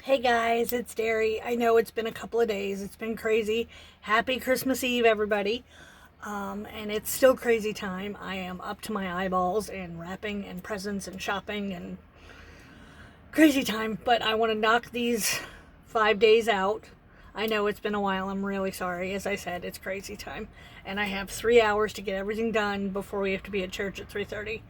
Hey guys, it's Derry. I know it's been a couple of days. It's been crazy. Happy Christmas Eve, everybody. And it's still crazy time. I am up to my eyeballs in wrapping and presents and shopping and crazy time. But I want to knock these 5 days out. I know it's been a while. I'm really sorry. As I said, it's crazy time. And I have 3 hours to get everything done before we have to be at church at 3:30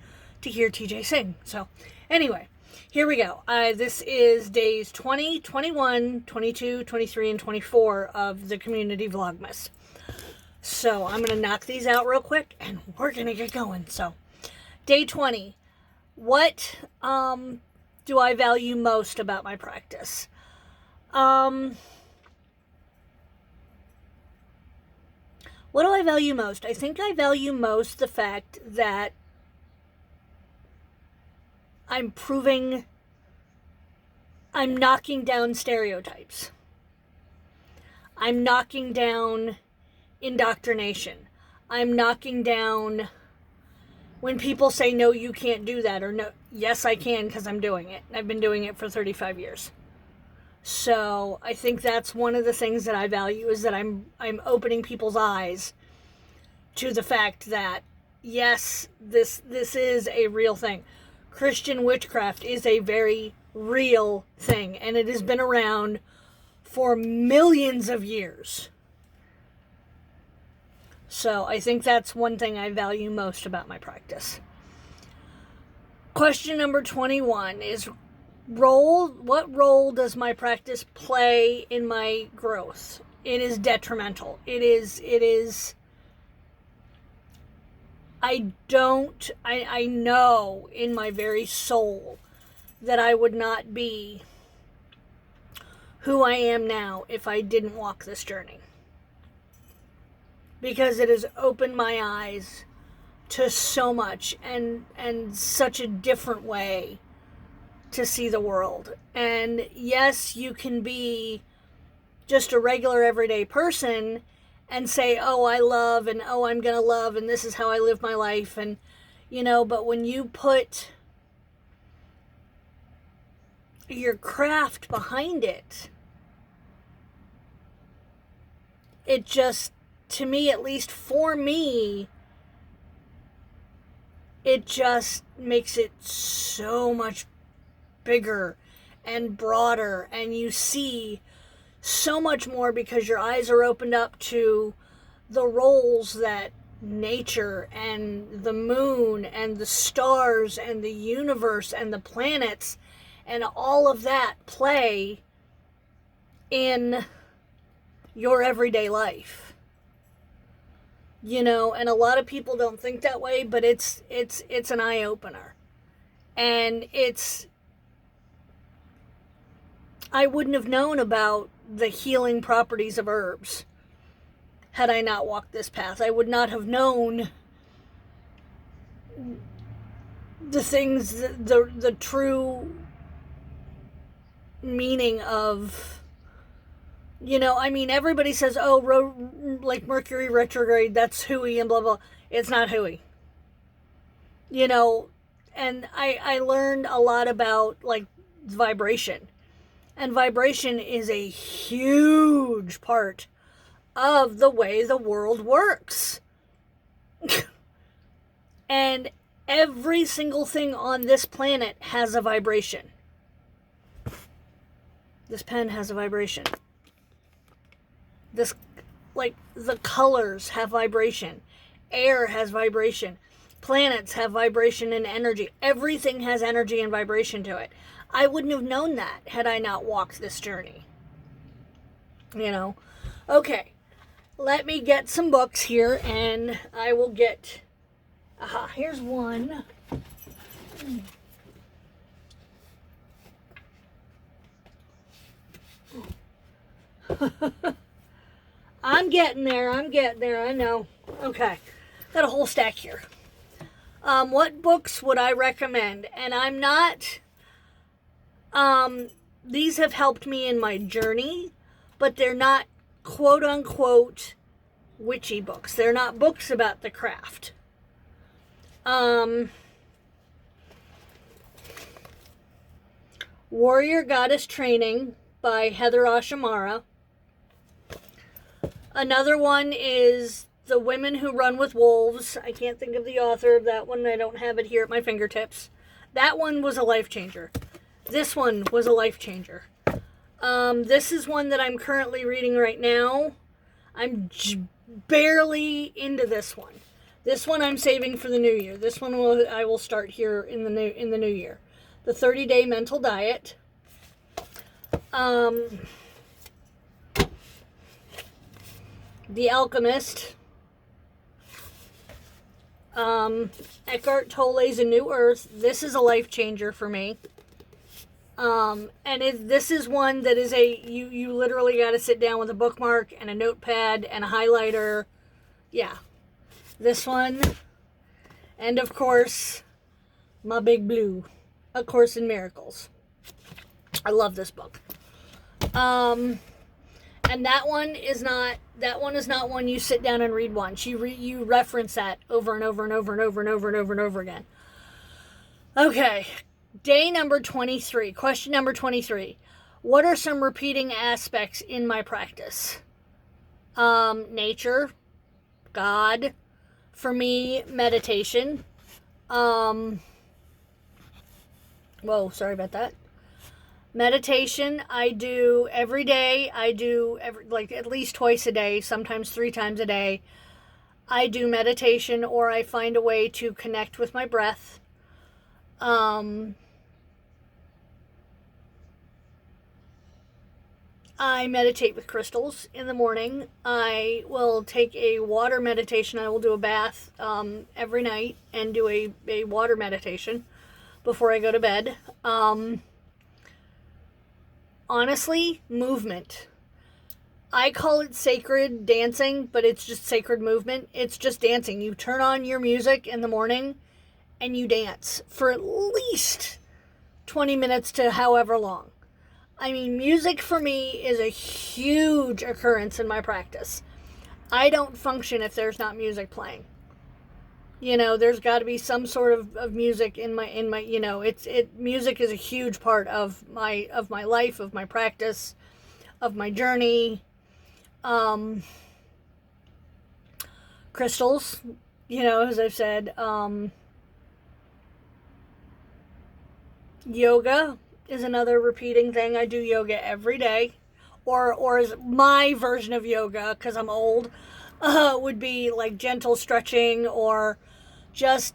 to hear TJ sing. So, anyway. Here we go. This is days 20, 21, 22, 23, and 24 of the community Vlogmas. So I'm going to knock these out real quick and we're going to get going. So day 20. What do I value most about my practice? What do I value most? I think I value most the fact that I'm knocking down stereotypes. I'm knocking down indoctrination. I'm knocking down when people say, no, you can't do that, or no, yes, I can because I'm doing it. I've been doing it for 35 years. So I think that's one of the things that I value is that I'm opening people's eyes to the fact that, yes, this is a real thing. Christian witchcraft is a very real thing, and it has been around for millions of years. So I think that's one thing I value most about my practice. Question number 21 is what role does my practice play in my growth? It is detrimental. It is I know in my very soul that I would not be who I am now if I didn't walk this journey. Because it has opened my eyes to so much and such a different way to see the world. And yes, you can be just a regular everyday person and say, oh, I love, and oh, I'm going to love, and this is how I live my life. And, but when you put your craft behind it, it just, to me, at least for me, it just makes it so much bigger and broader, and you see so much more because your eyes are opened up to the roles that nature and the moon and the stars and the universe and the planets and all of that play in your everyday life. And a lot of people don't think that way, but it's an eye-opener. And I wouldn't have known about the healing properties of herbs had I not walked this path. I would not have known the things, the true meaning of, everybody says, oh, like Mercury retrograde, that's hooey and blah, blah. It's not hooey. And I learned a lot about, like, vibration. And vibration is a huge part of the way the world works. And every single thing on this planet has a vibration. This pen has a vibration. The colors have vibration. Air has vibration. Planets have vibration and energy. Everything has energy and vibration to it. I wouldn't have known that had I not walked this journey. Okay, let me get some books here and I will get, here's one. I'm getting there, I know. Okay, got a whole stack here. What books would I recommend? And I'm not... these have helped me in my journey, but they're not quote-unquote witchy books. They're not books about the craft. Warrior Goddess Training by Heather Ashamara. Another one is The Women Who Run with Wolves. I can't think of the author of that one. I don't have it here at my fingertips. That one was a life changer. This one was a life changer. This is one that I'm currently reading right now. I'm barely into this one. This one I'm saving for the new year. This one I will start here in the new year. The 30-Day Mental Diet. The Alchemist. Eckhart Tolle's A New Earth. This is a life changer for me. This is one that is you literally got to sit down with a bookmark and a notepad and a highlighter. Yeah. This one. And of course, My Big Blue, A Course in Miracles. I love this book. And that one is not one you sit down and read once. You reference that over and over and over and over and over and over and over again. Okay. Day number 23. Question number 23. What are some repeating aspects in my practice? Nature, God, for me, meditation. Whoa, sorry about that. Meditation, I do every day. I do at least twice a day, sometimes 3 times a day. I do meditation, or I find a way to connect with my breath. I meditate with crystals in the morning. I will take a water meditation. I will do a bath every night and do a water meditation before I go to bed. Honestly, movement. I call it sacred dancing, but it's just sacred movement. It's just dancing. You turn on your music in the morning and you dance for at least 20 minutes to however long. I mean, music for me is a huge occurrence in my practice. I don't function if there's not music playing. You know, there's got to be some sort of music in my music is a huge part of my life, of my practice, of my journey. Crystals, as I've said, yoga is another repeating thing. I do yoga every day, or is my version of yoga, because I'm old, would be like gentle stretching, or just,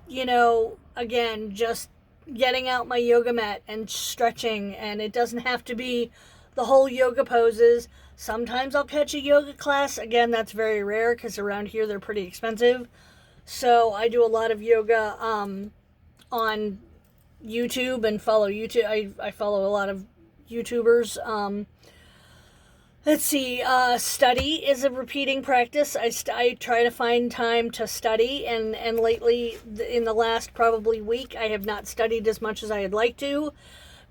again, just getting out my yoga mat and stretching. And it doesn't have to be the whole yoga poses. Sometimes I'll catch a yoga class. Again, that's very rare because around here they're pretty expensive. So I do a lot of yoga on YouTube and follow YouTube. I follow a lot of YouTubers. Let's see, study is a repeating practice. I try to find time to study, and lately, in the last probably week, I have not studied as much as I'd like to,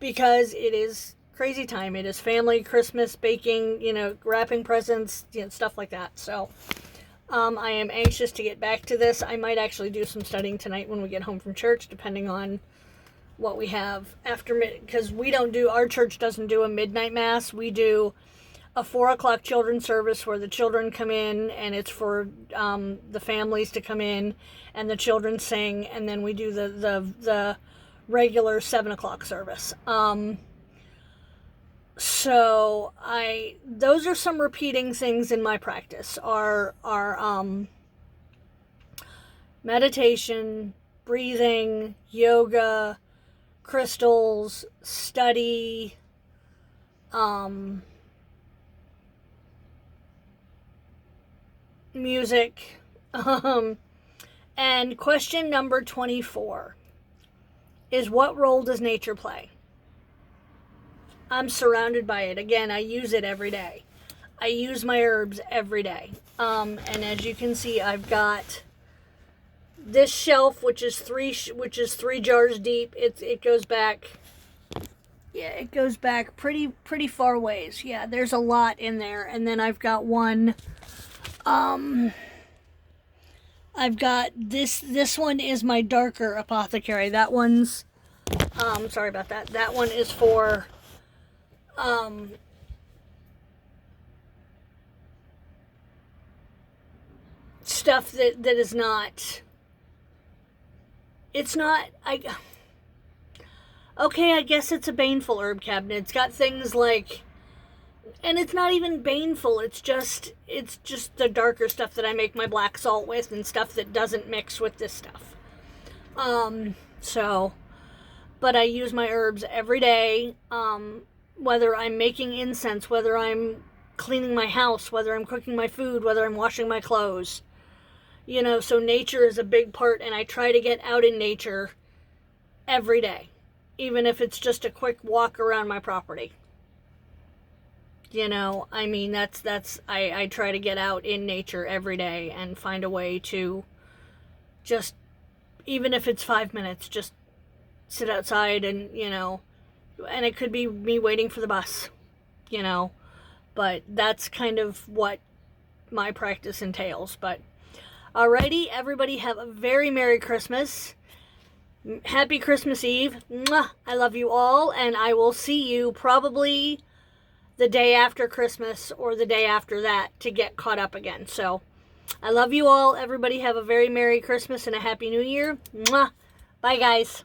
because it is crazy time. It is family, Christmas, baking, wrapping presents, stuff like that. So, I am anxious to get back to this. I might actually do some studying tonight when we get home from church, depending on what we have after, because our church doesn't do a midnight mass. We do a 4:00 children's service where the children come in, and it's for the families to come in, and the children sing, and then we do the regular 7:00 service. So those are some repeating things in my practice. Are meditation, breathing, yoga, crystals, study, music. And question number 24 is, what role does nature play? I'm surrounded by it. Again, I use it every day. I use my herbs every day. And as you can see, I've got this shelf, which is three jars deep. It goes back. Yeah, it goes back pretty far ways. Yeah, there's a lot in there. And then I've got one. I've got this one is my darker apothecary. That one's, sorry about that. That one is for, stuff that is not, it's not, okay, I guess it's a baneful herb cabinet. It's got things like, and it's not even baneful, it's just the darker stuff that I make my black salt with and stuff that doesn't mix with this stuff. So, but I use my herbs every day, whether I'm making incense, whether I'm cleaning my house, whether I'm cooking my food, whether I'm washing my clothes. You know, so nature is a big part, and I try to get out in nature every day, even if it's just a quick walk around my property. You know, I mean, I try to get out in nature every day and find a way to just, even if it's 5 minutes, just sit outside and, you know, and it could be me waiting for the bus, you know, but that's kind of what my practice entails. But alrighty, everybody have a very Merry Christmas. Happy Christmas Eve. Mwah! I love you all, and I will see you probably the day after Christmas or the day after that to get caught up again. So I love you all. Everybody have a very Merry Christmas and a Happy New Year. Mwah! Bye, guys.